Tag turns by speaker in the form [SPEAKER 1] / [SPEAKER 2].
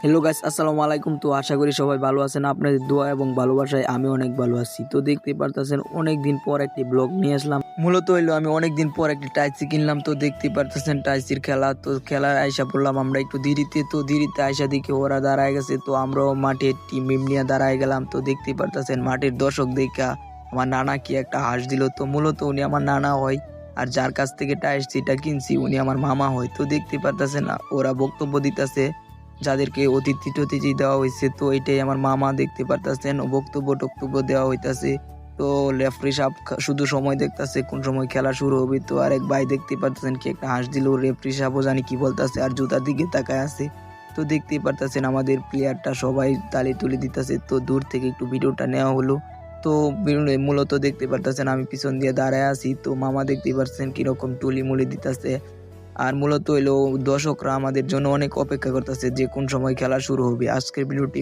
[SPEAKER 1] Hello guys, আসসালামু আলাইকুম। তো আশা করি সবাই ভালো আছেন। আপনাদের দোয়া এবং ভালোবাসায় আমি অনেক ভালো আছি। তো দেখতে পারতেছেন অনেক দিন পর একটি ব্লগ নিয়ে আসলাম। মূলত হইলো আমি অনেক দিন পর একটি টাইসি কিনলাম। তো দেখতে পারতেছেন টাইসির খেলা। তো খেলায় আইসা পড়লাম আমরা একটু দেরিতে। তো দেরিতে আইসা দিকে ওরা দাঁড়ায় গেছে। তো আমরাও মাঠে টিম নিয়ে দাঁড়ায় গেলাম। তো দেখতে পারতেছেন মাঠের দর্শক দেখা আমার নানা কি একটা হাঁস দিল। তো মূলত উনি আমার নানা হয়, আর যার কাছ থেকে টাইসিটা কিনছি উনি আমার মামা হয়। তো দেখতে পারতেছেন ওরা বক্তব্য দিতেছে, যাদেরকে অতিথি টতিথি দেওয়া হয়েছে। তো এটাই আমার মামা, দেখতে পারতেছেন বক্তব্য দেওয়া হইতাছে। তো রেফারি সাহেব শুধু সময় দেখতেছে কোন সময় খেলা শুরু হবে। তো আরেক ভাই দেখতে পারতেছেন কি একটা হাঁস দিল, রেফারি সাহেবও জানি কি বলতেছে আর জুতার দিকে তাকায় আছে। তো দেখতেই পারতেছেন আমাদের প্লেয়ারটা সবাই তালি তুলে দিতেছে। তো দূর থেকে একটু ভিডিওটা নেওয়া হলো। তো মূলত দেখতে পারতেছেন আমি পিছন দিয়ে দাঁড়ায় আছি। তো মামা দেখতে পারছেন কিরকম টুলি মুলি দিতেছে। আর মূলত হইলো দর্শকরা আমাদের জন্য অনেক অপেক্ষা করতেছে যে কোন সময় খেলা শুরু হবে। আজকের ভিডিওটি